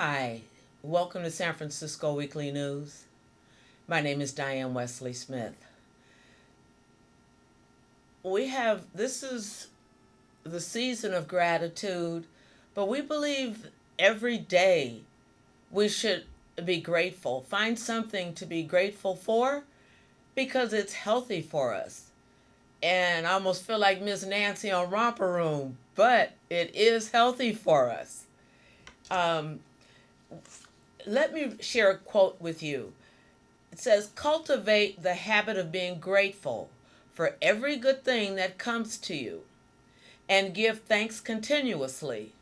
Hi, welcome to San Francisco Weekly News. My name is Diane Wesley Smith. This is the season of gratitude, but we believe every day we should be grateful. Find something to be grateful for because it's healthy for us. And I almost feel like Miss Nancy on Romper Room, but it is healthy for us. Um, Let me share a quote with you. It says, cultivate the habit of being grateful for every good thing that comes to you and give thanks continuously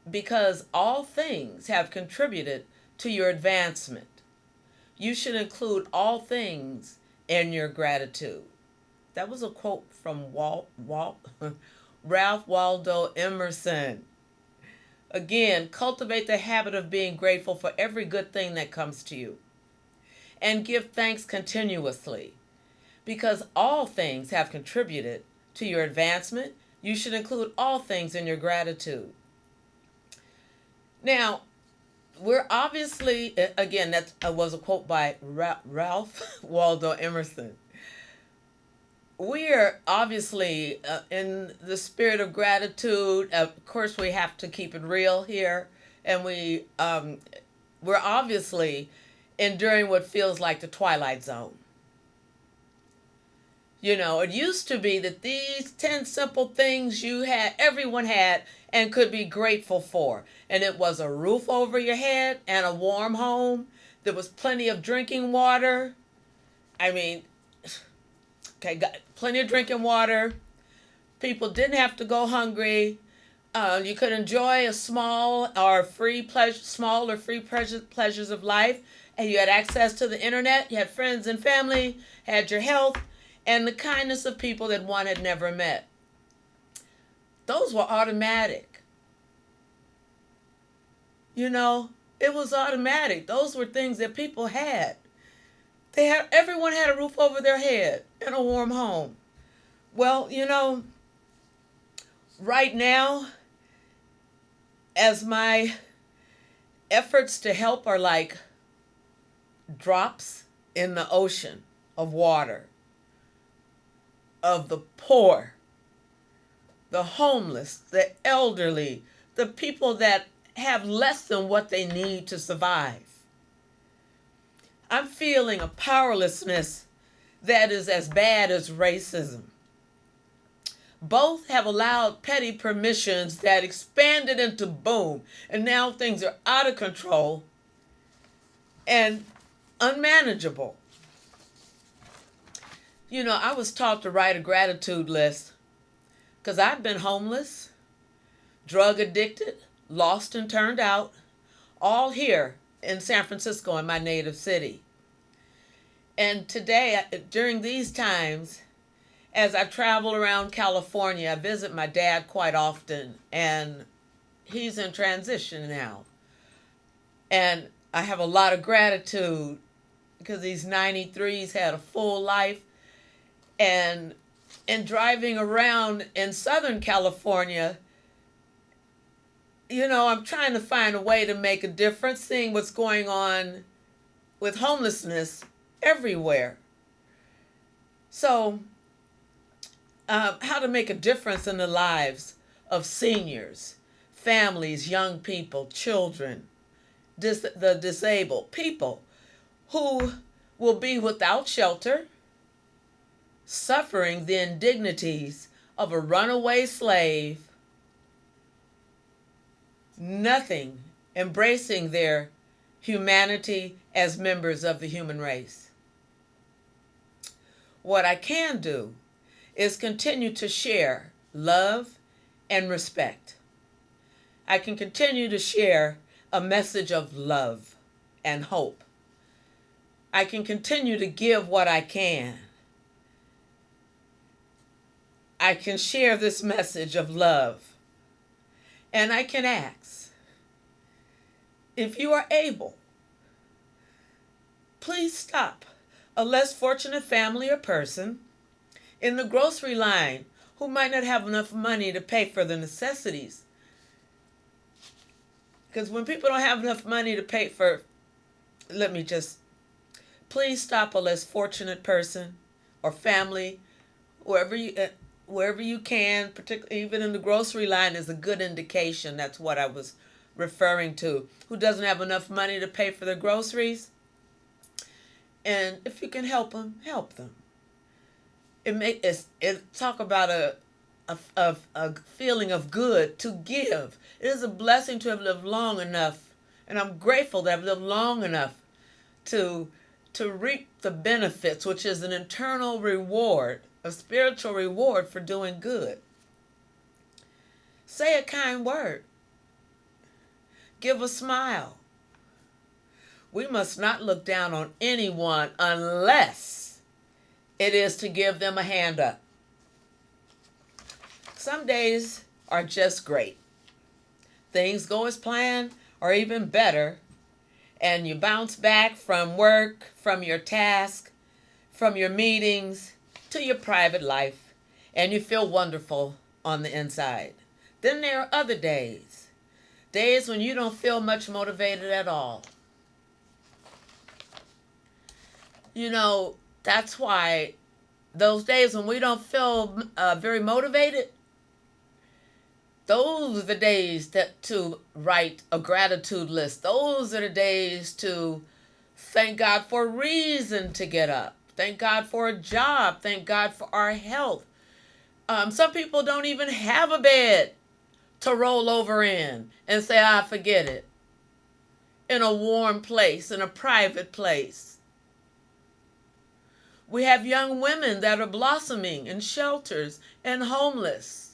because all things have contributed to your advancement. You should include all things in your gratitude. That was a quote from Ralph Waldo Emerson. Again, cultivate the habit of being grateful for every good thing that comes to you and give thanks continuously because all things have contributed to your advancement. You should include all things in your gratitude. Now, we're obviously, again, that was a quote by Ralph Waldo Emerson. We are obviously in the spirit of gratitude. Of course, we have to keep it real here, and we're obviously enduring what feels like the twilight zone. You know, it used to be that these 10 simple things everyone had and could be grateful for. And it was a roof over your head and a warm home. There was plenty of drinking water. I mean, okay, got plenty of drinking water. People didn't have to go hungry. You could enjoy a small or free pleasures of life. And you had access to the internet. You had friends and family, had your health, and the kindness of people that one had never met. Those were automatic. You know, it was automatic. Those were things that people had. Everyone had a roof over their head and a warm home. Well, you know, right now, as my efforts to help are like drops in the ocean of water, of the poor, the homeless, the elderly, the people that have less than what they need to survive. I'm feeling a powerlessness that is as bad as racism. Both have allowed petty permissions that expanded into boom, and now things are out of control and unmanageable. You know, I was taught to write a gratitude list because I've been homeless, drug addicted, lost and turned out, all here in San Francisco, in my native city. And today, during these times, as I travel around California, I visit my dad quite often, and he's in transition now. And I have a lot of gratitude because he's 93, he's had a full life. And in driving around in Southern California, you know, I'm trying to find a way to make a difference, seeing what's going on with homelessness everywhere. So, how to make a difference in the lives of seniors, families, young people, children, the disabled, people who will be without shelter, suffering the indignities of a runaway slave, nothing, embracing their humanity as members of the human race. What I can do is continue to share love and respect. I can continue to share a message of love and hope. I can continue to give what I can. I can share this message of love. And I can ask, if you are able, please stop a less fortunate family or person in the grocery line who might not have enough money to pay for the necessities. Because when people don't have enough money to pay for, let me just, please stop a less fortunate person or family, wherever you can, particularly even in the grocery line is a good indication. That's what I was referring to. Who doesn't have enough money to pay for their groceries? And if you can help them, help them. It talk about a feeling of good to give. It is a blessing to have lived long enough, and I'm grateful that I've lived long enough to reap the benefits, which is an internal reward, a spiritual reward for doing good. Say a kind word. Give a smile. We must not look down on anyone unless it is to give them a hand up. Some days are just great. Things go as planned or even better, and you bounce back from work, from your task, from your meetings, to your private life, and you feel wonderful on the inside. Then there are other days when you don't feel much motivated at all. That's why those days when we don't feel very motivated, those are the days to write a gratitude list. Those are the days to thank God for a reason to get up. Thank God for a job. Thank God for our health. Some people don't even have a bed to roll over in and say, forget it. In a warm place, in a private place. We have young women that are blossoming in shelters and homeless.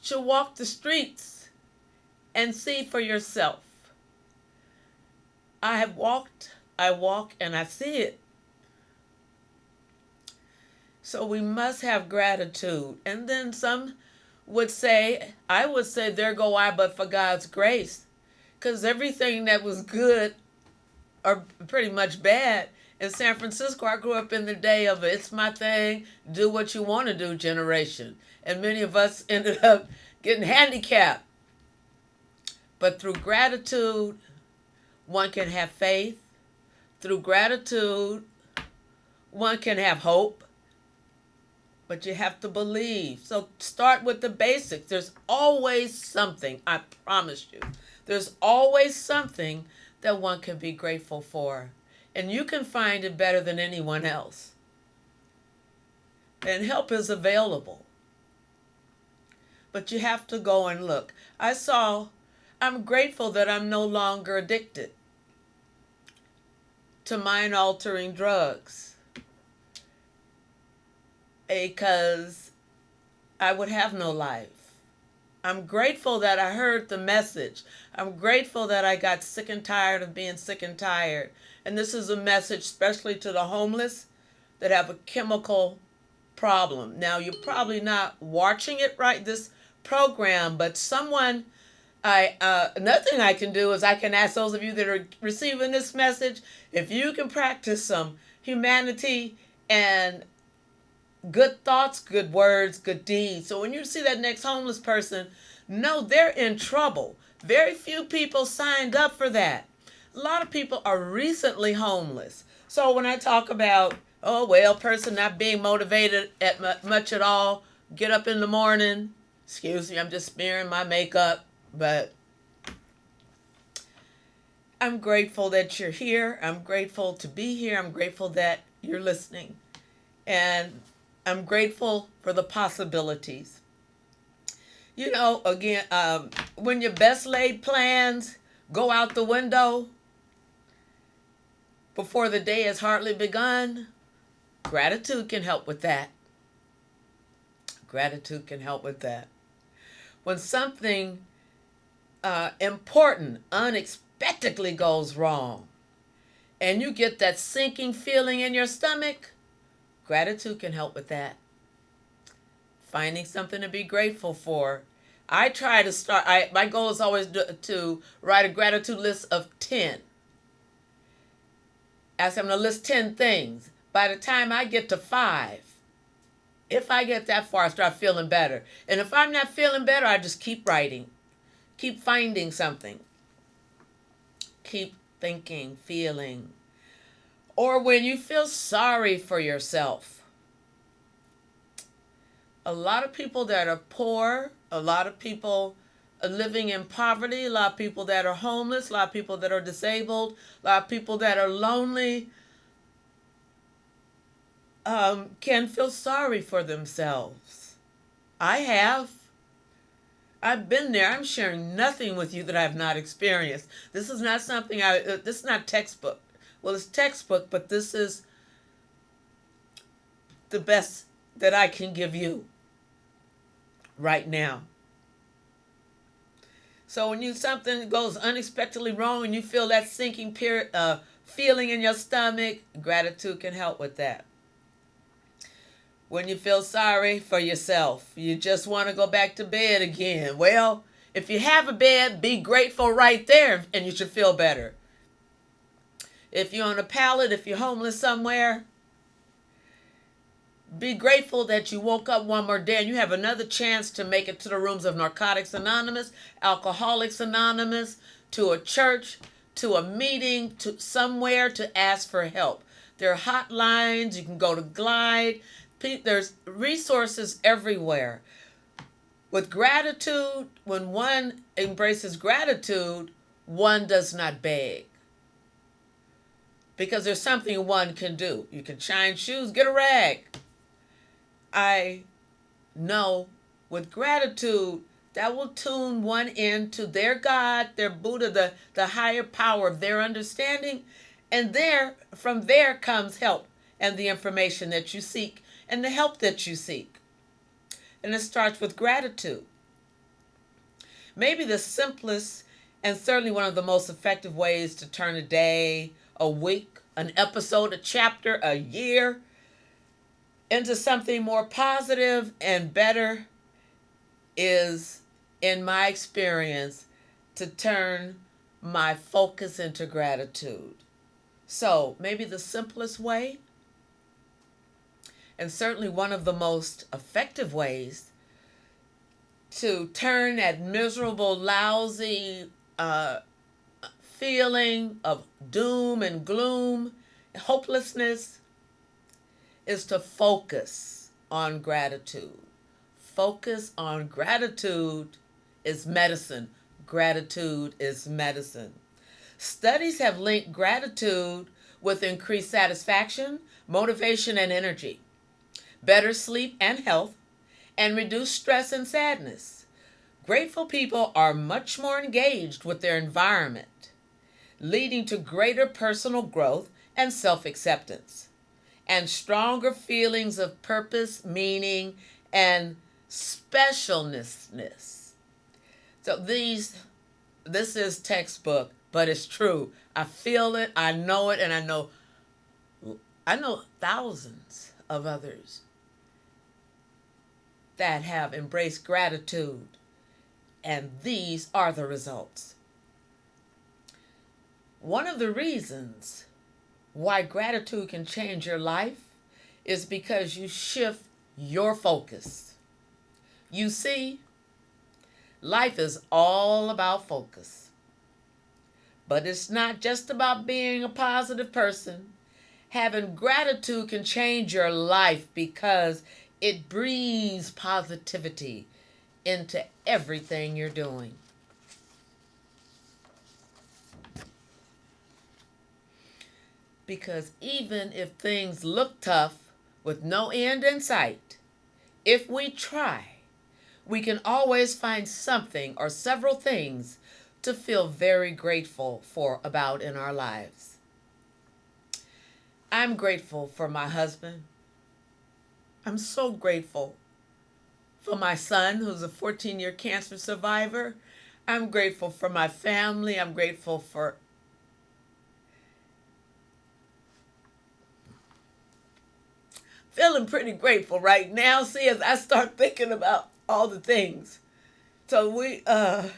You walk the streets and see for yourself. I walk, and I see it. So we must have gratitude. And then some would say, I would say, there go I, but for God's grace. Because everything that was good or pretty much bad in San Francisco, I grew up in the day of it's my thing, do what you want to do generation. And many of us ended up getting handicapped. But through gratitude, one can have faith. Through gratitude, one can have hope. But you have to believe. So start with the basics. There's always something, I promise you. There's always something that one can be grateful for. And you can find it better than anyone else. And help is available. But you have to go and look. I'm grateful that I'm no longer addicted to mind-altering drugs, because I would have no life. I'm grateful that I heard the message. I'm grateful that I got sick and tired of being sick and tired. And this is a message especially to the homeless that have a chemical problem. Now, you're probably not watching it right, this program, but another thing I can do is I can ask those of you that are receiving this message, if you can practice some humanity and good thoughts, good words, good deeds. So when you see that next homeless person, know they're in trouble. Very few people signed up for that. A lot of people are recently homeless. So when I talk about, person not being motivated at much at all, get up in the morning, excuse me, I'm just smearing my makeup, but I'm grateful that you're here. I'm grateful to be here. I'm grateful that you're listening. And I'm grateful for the possibilities. Again, when your best laid plans go out the window before the day has hardly begun, gratitude can help with that. Gratitude can help with that. When something important unexpectedly goes wrong and you get that sinking feeling in your stomach, gratitude can help with that. Finding something to be grateful for. I try to start, my goal is always to write a gratitude list of 10. As I'm going to list 10 things. By the time I get to 5, if I get that far, I start feeling better. And if I'm not feeling better, I just keep writing. Keep finding something. Keep thinking, feeling. Or when you feel sorry for yourself. A lot of people that are poor, a lot of people living in poverty, a lot of people that are homeless, a lot of people that are disabled, a lot of people that are lonely, can feel sorry for themselves. I have. I've been there. I'm sharing nothing with you that I have not experienced. This is not something this is not textbook. Well, it's textbook, but this is the best that I can give you right now. So when something goes unexpectedly wrong and you feel that sinking feeling in your stomach, gratitude can help with that. When you feel sorry for yourself, you just want to go back to bed again. Well, if you have a bed, be grateful right there and you should feel better. If you're on a pallet, if you're homeless somewhere, be grateful that you woke up one more day and you have another chance to make it to the rooms of Narcotics Anonymous, Alcoholics Anonymous, to a church, to a meeting, to somewhere to ask for help. There are hotlines. You can go to Glide. There's resources everywhere. With gratitude, when one embraces gratitude, one does not beg. Because there's something one can do. You can shine shoes, get a rag. I know with gratitude, that will tune one into their God, their Buddha, the higher power of their understanding. And from there comes help and the information that you seek and the help that you seek. And it starts with gratitude. Maybe the simplest and certainly one of the most effective ways to turn a day, a week, an episode, a chapter, a year into something more positive and better is, in my experience, to turn my focus into gratitude. So maybe the simplest way, and certainly one of the most effective ways to turn that miserable, lousy feeling of doom and gloom, hopelessness, is to focus on gratitude. Focus on gratitude is medicine. Gratitude is medicine. Studies have linked gratitude with increased satisfaction, motivation, and energy, better sleep and health, and reduced stress and sadness. Grateful people are much more engaged with their environment, leading to greater personal growth and self-acceptance, and stronger feelings of purpose, meaning, and specialness. So this is textbook, but it's true. I feel it, I know it, and I know thousands of others that have embraced gratitude, and these are the results. One of the reasons why gratitude can change your life is because you shift your focus. You see, life is all about focus. But it's not just about being a positive person. Having gratitude can change your life because it breathes positivity into everything you're doing. Because even if things look tough with no end in sight, if we try, we can always find something or several things to feel very grateful for about in our lives. I'm grateful for my husband. I'm so grateful for my son, who's a 14-year cancer survivor. I'm grateful for my family. I'm grateful for feeling pretty grateful right now. See, as I start thinking about all the things. So let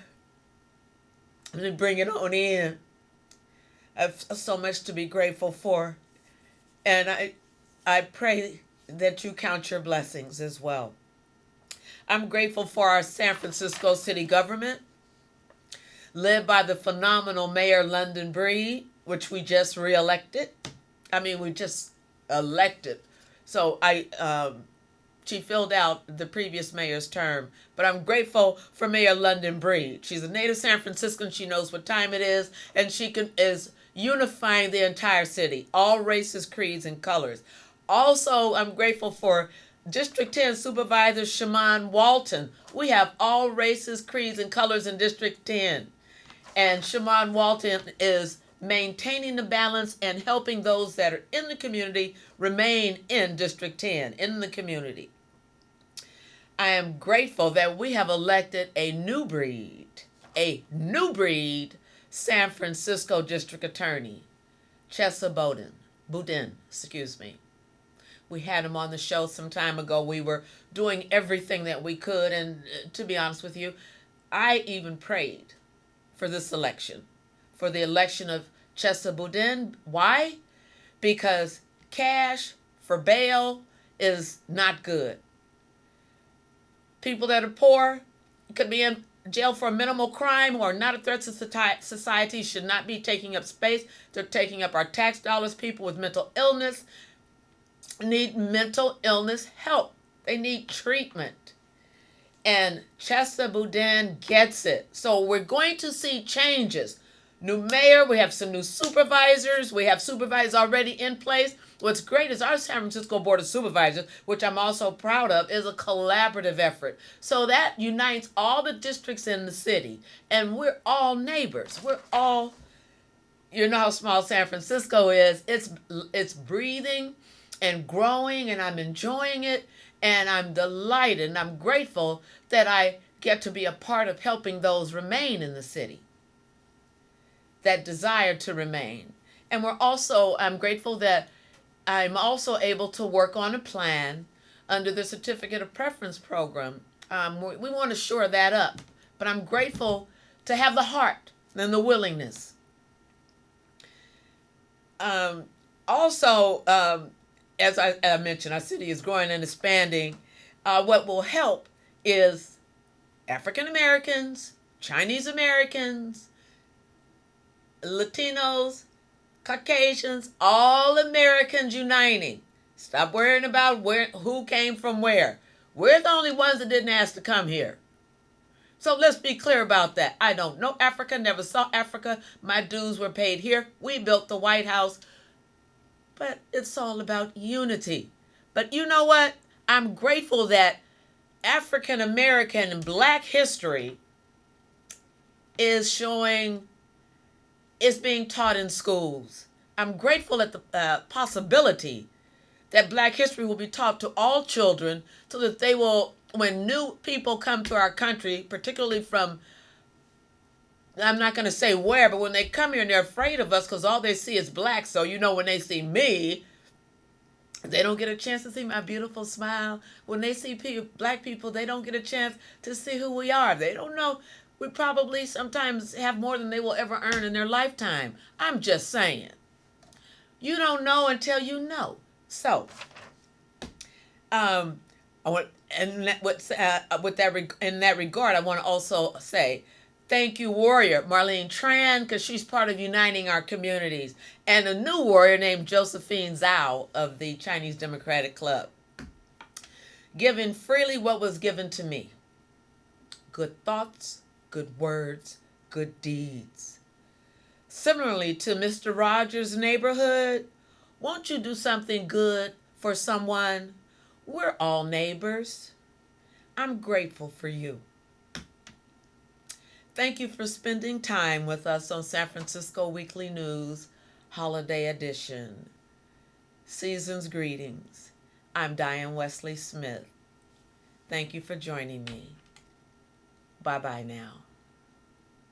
me bring it on in. I have so much to be grateful for. And I pray that you count your blessings as well. I'm grateful for our San Francisco city government. led by the phenomenal Mayor London Breed, which we just re-elected. We just elected. So she filled out the previous mayor's term. But I'm grateful for Mayor London Breed. She's a native San Franciscan. She knows what time it is, and she is unifying the entire city, all races, creeds, and colors. Also, I'm grateful for District 10 Supervisor Shaman Walton. We have all races, creeds, and colors in District 10. And Shaman Walton is maintaining the balance and helping those that are in the community remain in District 10, in the community. I am grateful that we have elected a new breed San Francisco District Attorney, Chesa Boudin. We had him on the show some time ago. We were doing everything that we could, and to be honest with you, I even prayed for this election, for the election of Chesa Boudin. Why? Because cash for bail is not good. People that are poor could be in jail for a minimal crime or not a threat to society should not be taking up space. They're taking up our tax dollars. People with mental illness need mental illness help. They need treatment. And Chesa Boudin gets it. So we're going to see changes. New mayor, we have some new supervisors. We have supervisors already in place. What's great is our San Francisco Board of Supervisors, which I'm also proud of, is a collaborative effort. So that unites all the districts in the city. And we're all neighbors. We're all, you know how small San Francisco is. It's breathing and growing, and I'm enjoying it. And I'm delighted and I'm grateful that I get to be a part of helping those remain in the city that desire to remain. And I'm grateful that I'm also able to work on a plan under the Certificate of Preference program. We want to shore that up, but I'm grateful to have the heart and the willingness. As I mentioned, our city is growing and expanding. What will help is African Americans, Chinese Americans, Latinos, Caucasians, all Americans uniting. Stop worrying about who came from where. We're the only ones that didn't ask to come here. So let's be clear about that. I don't know Africa, never saw Africa. My dues were paid here. We built the White House. But it's all about unity. But you know what? I'm grateful that African American and Black history is being taught in schools. I'm grateful at the possibility that Black history will be taught to all children so that they will, when new people come to our country, particularly from, I'm not going to say where, but when they come here and they're afraid of us because all they see is Black. So, when they see me, they don't get a chance to see my beautiful smile. When they see Black people, they don't get a chance to see who we are. They don't know. We probably sometimes have more than they will ever earn in their lifetime. I'm just saying. You don't know until you know. So, in that regard, I want to also say, thank you, warrior Marlene Tran, because she's part of uniting our communities, and a new warrior named Josephine Zhao of the Chinese Democratic Club. Giving freely what was given to me. Good thoughts, good words, good deeds. Similarly to Mr. Rogers' neighborhood, won't you do something good for someone? We're all neighbors. I'm grateful for you. Thank you for spending time with us on San Francisco Weekly News, Holiday Edition. Season's greetings. I'm Diane Wesley Smith. Thank you for joining me. Bye-bye now.